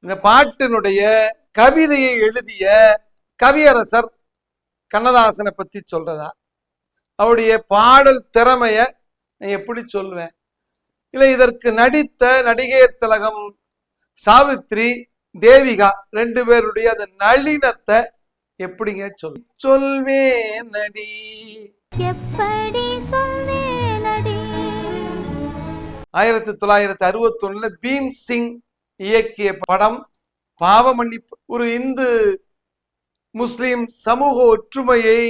இந்த பாட்டினுடைய கவிதையை எழுதிய கவியரசர் கண்ணதாசனை பத்தி சொல்றதா, அவருடைய பாடல் திறமைய நான் எப்படி சொல்லுவேன்? இல்லை இதற்கு நடித்த நடிகையர் திலகம் சாவித்ரி, தேவிகா ரெண்டு பேருடைய அந்த நளினத்தை எப்படிங்க சொல்வேன் நடி? எப்படி 1961 பீம் சிங் இயக்கிய படம் பாவ மன்னிப்பு. ஒரு இந்து முஸ்லிம் சமூக ஒற்றுமையை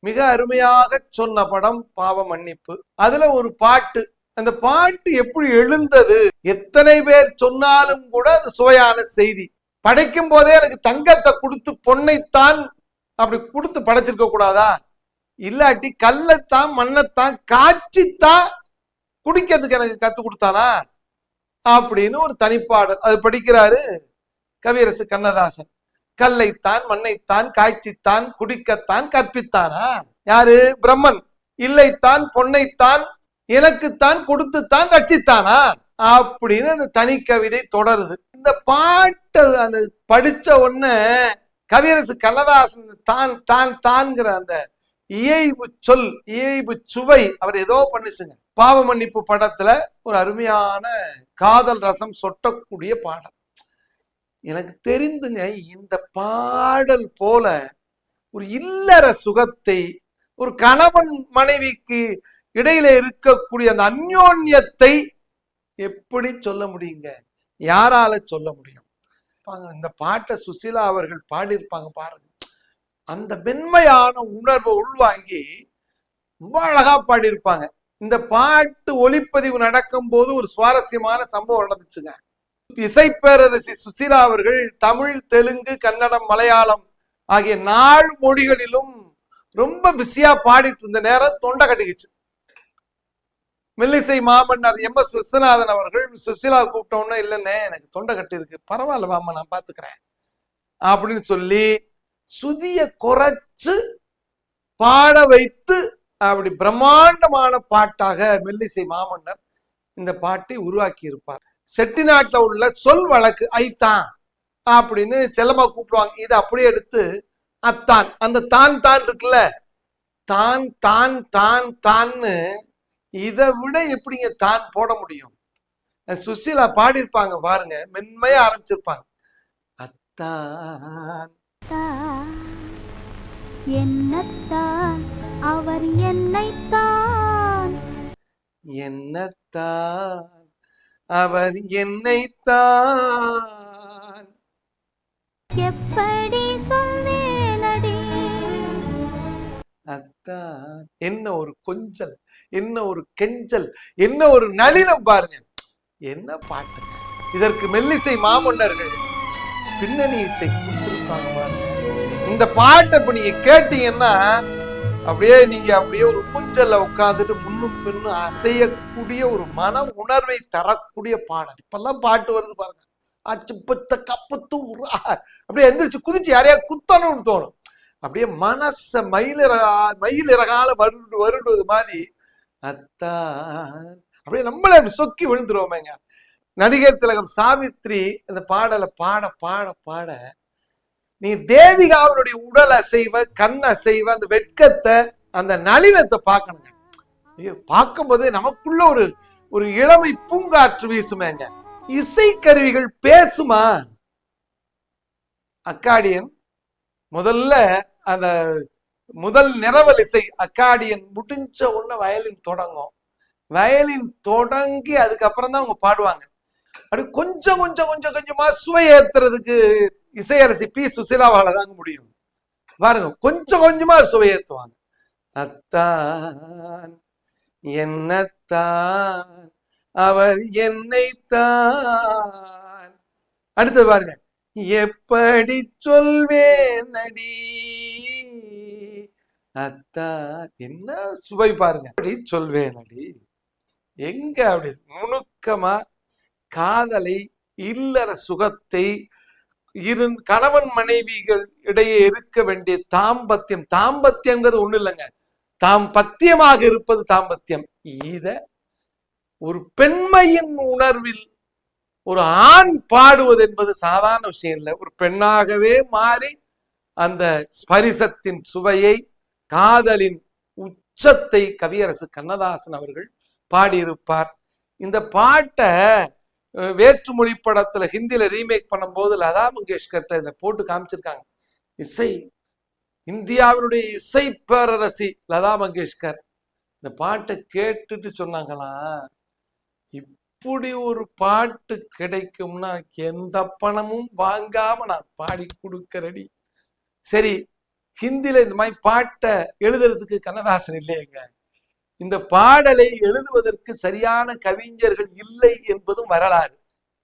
மிக அருமையாக சொன்ன படம் பாவ மன்னிப்பு. அதுல ஒரு பாட்டு, அந்த பாட்டு எப்படி எழுந்தது, எத்தனை பேர் சொன்னாலும் கூட அது சுவையான செய்தி. படைக்கும் போதே எனக்கு தங்கத்தை கொடுத்து பொன்னைத்தான் அப்படி கொடுத்து படைச்சிருக்க கூடாதா? இல்லாட்டி கல்லைத்தான் மண்ணைத்தான் காய்ச்சித்தான் குடிக்கிறதுக்கு எனக்கு கத்து கொடுத்தானா அப்படின்னு ஒரு தனிப்பாடல். அது படிக்கிறாரு கவியரசு கண்ணதாசன். கல்லைத்தான் மண்ணைத்தான் காய்ச்சித்தான் குடிக்கத்தான் கற்பித்தானா யாரு? பிரம்மன். இல்லைத்தான் பொன்னைத்தான் எனக்குத்தான் கொடுத்துத்தான் ரட்சித்தானா அப்படின்னு அந்த தனி கவிதை தொடருது. இந்த பாட்டை அந்த படிச்ச உடனே கவியரசு கண்ணதாசன் தான் தான் தான்கிற அந்த இயைபு சொல், இயைபு சுவை அவர் ஏதோ பண்ணுச்சுங்க. பாவ மன்னிப்பு படத்துல ஒரு அருமையான காதல் ரசம் சொட்டக்கூடிய பாடல். எனக்கு தெரிந்துங்க, இந்த பாடல் போல ஒரு இல்லற சுகத்தை, ஒரு கணவன் மனைவிக்கு இடையில இருக்கக்கூடிய அந்த அந்யோன்யத்தை எப்படி சொல்ல முடியுங்க? யாரால சொல்ல முடியும்? இந்த பாட்டை சுசீலா அவர்கள் பாடியிருப்பாங்க பாருங்க. அந்த மென்மையான உணர்வை உள்வாங்கி ரொம்ப அழகா பாடியிருப்பாங்க. இந்த பாட்டு ஒலிப்பதிவு நடக்கும் போது ஒரு சுவாரஸ்யமான சம்பவம் நடந்துச்சுங்க. இசைப்பேரரசி சுசீலா அவர்கள் தமிழ், தெலுங்கு, கன்னடம், மலையாளம் ஆகிய 4 மொழிகளிலும் ரொம்ப பிஸியா பாடிட்டு இருந்த நேரம் தொண்டை கட்டிக்குச்சு. மெல்லிசை மாமன்னர் MS விஸ்வநாதன் அவர்கள் சுசீலா கூப்பிட்டோன்னா, இல்லைன்னே எனக்கு தொண்டை கட்டி இருக்கு, பரவாயில்ல மாமா நான் பாத்துக்கிறேன் அப்படின்னு சொல்லி சுதிய குறைச்சு பாட வைத்து அப்படி பிரம்மாண்டமான பாட்டாக மெல்லிசை மாமன்னர் இந்த பாட்டை உருவாக்கி இருப்பார். செட்டிநாட்டில் உள்ள சொல் வழக்கு ஐத்தான் அப்படின்னு செல்லமா கூப்பிடுவாங்க. இதை அப்படியே எடுத்து அத்தான், அந்த தான் தான் இருக்குல்ல, தான் தான் தான் தான்னு இதை விட எப்படிங்க தான் போட முடியும்? சுசீலா பாடியிருப்பாங்க பாருங்க, மென்மையா ஆரம்பிச்சிருப்பாங்க. அத்தான் என்னத்தான் அவர் என்னைத்தான், என்னத்தான் அவர் என்னைத்தான் எப்படி சொல்வேனடி. அத்தான் என்ன ஒரு கொஞ்சல், என்ன ஒரு கெஞ்சல், என்ன ஒரு நளினம் பாருங்க. என்ன பாட்டுங்க! இதற்கு மெல்லிசை மாமன்னர்கள் பின்னணி இசை கொடுத்திருப்பாங்க பாருங்க. இந்த பாட்டை இப்ப நீங்க கேட்டீங்கன்னா அப்படியே நீங்க அப்படியே ஒரு ஊஞ்சல்ல உட்காந்துட்டு முன்னும் பின்னும் அசையக்கூடிய ஒரு மன உணர்வை தரக்கூடிய பாடல். இப்பெல்லாம் பாட்டு வருது பாருங்க, அச்சு பத்த கப்பத்து அப்படியே எந்திரிச்சு குதிச்சு யாரையா குத்தணும்னு தோணும். அப்படியே மனச மயிலிறகால வருடுவது மாதிரி அத்தான் அப்படியே நம்மள அப்படி சொக்கி விழுந்துருவோமேங்க. நடிகர் திலகம் சாவித்ரி அந்த பாடலை பாட பாட பாட நீ தேவிகாவுடைய உடல் அசைவ, கண் அசைவ, அந்த வெட்கத்தை, அந்த நளினத்தை பார்க்கணுங்க. பார்க்கும்போது நமக்குள்ள ஒரு இளமை பூங்காற்று வீசுமேங்க. இசை கருவிகள் பேசுமா? அக்காடியன் முதல்ல அந்த முதல் நிரவல் இசை அக்காடியன் முடிஞ்ச உடனே வயலின் தொடங்கும். வயலின் தொடங்கி அதுக்கப்புறம் தான் அவங்க பாடுவாங்க. அப்படி கொஞ்சம் கொஞ்சம் கொஞ்சம் கொஞ்சமா சுவை ஏத்துறதுக்கு இசையரசி பி சுசீலாவால தாங்க முடியும் பாருங்க. கொஞ்சம் கொஞ்சமா சுவையேற்றுவாங்க. அத்தான் என்னத்தான் அவர் என்னைத்தான். அடுத்தது பாருங்க, எப்படி சொல்வேன் அடி. அத்தான் என்ன சுவை பாருங்க, எப்படி சொல்வேன் அடி. எங்க அப்படி நுணுக்கமா காதலை, இல்லற சுகத்தை, கணவன் மனைவிகள் இடையே இருக்க வேண்டிய தாம்பத்தியம், தாம்பத்தியங்கிறது ஒண்ணு இல்லைங்க, தாம்பத்தியமாக இருப்பது தாம்பத்தியம். இத ஒரு பெண்மையின் உணர்வில் ஒரு ஆண் பாடுவது என்பது சாதாரண விஷயம் இல்லை. ஒரு பெண்ணாகவே மாறி அந்த ஸ்பரிசத்தின் சுவையை, காதலின் உச்சத்தை கவியரசு கண்ணதாசன் அவர்கள் பாடியிருப்பார். இந்த பாட்டை வேற்றுமொழி படத்துல ஹிந்தியில ரீமேக் பண்ணும்போது லதா மங்கேஷ்கர்ட்ட இதை போட்டு காமிச்சிருக்காங்க. இசை, இந்தியாவினுடைய இசை பேரரசி லதா மங்கேஷ்கர் இந்த பாட்டை கேட்டுட்டு சொன்னாங்களாம், இப்படி ஒரு பாட்டு கிடைக்கும்னா எந்த பணமும் வாங்காம நான் பாடி கொடுக்கறடி. சரி, ஹிந்தியில இந்த மாதிரி பாட்டை எழுதுறதுக்கு கண்ணதாசன் இல்லையங்க. இந்த பாடலை எழுதுவதற்கு சரியான கவிஞர்கள் இல்லை என்பதும் வரலாறு.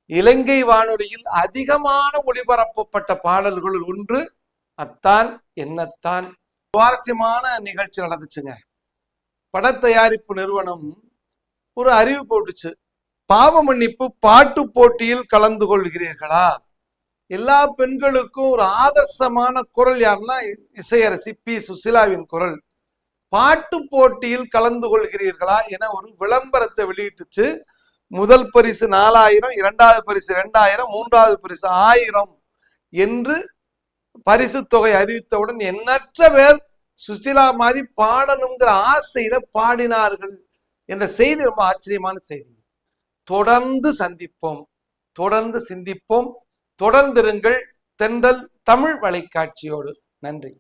இலங்கை வானொலியில் அதிகமான ஒளிபரப்பப்பட்ட பாடல்கள் ஒன்று அத்தான் என்னத்தான். சுவாரஸ்யமான நிகழ்ச்சி நடந்துச்சுங்க. பட தயாரிப்பு நிறுவனம் ஒரு அறிவு போட்டுச்சு, பாவ மன்னிப்பு பாட்டு போட்டியில் கலந்து கொள்கிறீர்களா? எல்லா பெண்களுக்கும் ஒரு ஆதர்சமான குரல் யாருன்னா இசையரசி பி சுசிலாவின் குரல். பாட்டு போட்டியில் கலந்து கொள்கிறீர்களா என ஒரு விளம்பரத்தை வெளியிட்டுச்சு. முதல் பரிசு 4000, இரண்டாவது பரிசு 2000, மூன்றாவது பரிசு 1000 என்று பரிசு தொகை அறிவித்தவுடன் எண்ணற்ற பேர் சுசிலா மாதிரி பாடணுங்கிற ஆசையில பாடினார்கள் என்ற செய்தி ரொம்ப ஆச்சரியமான செய்தி. தொடர்ந்து சந்திப்போம், தொடர்ந்து சிந்திப்போம், தொடர்ந்திருங்கள் தென்றல் தமிழ் வலைக்காட்சியோடு. நன்றி.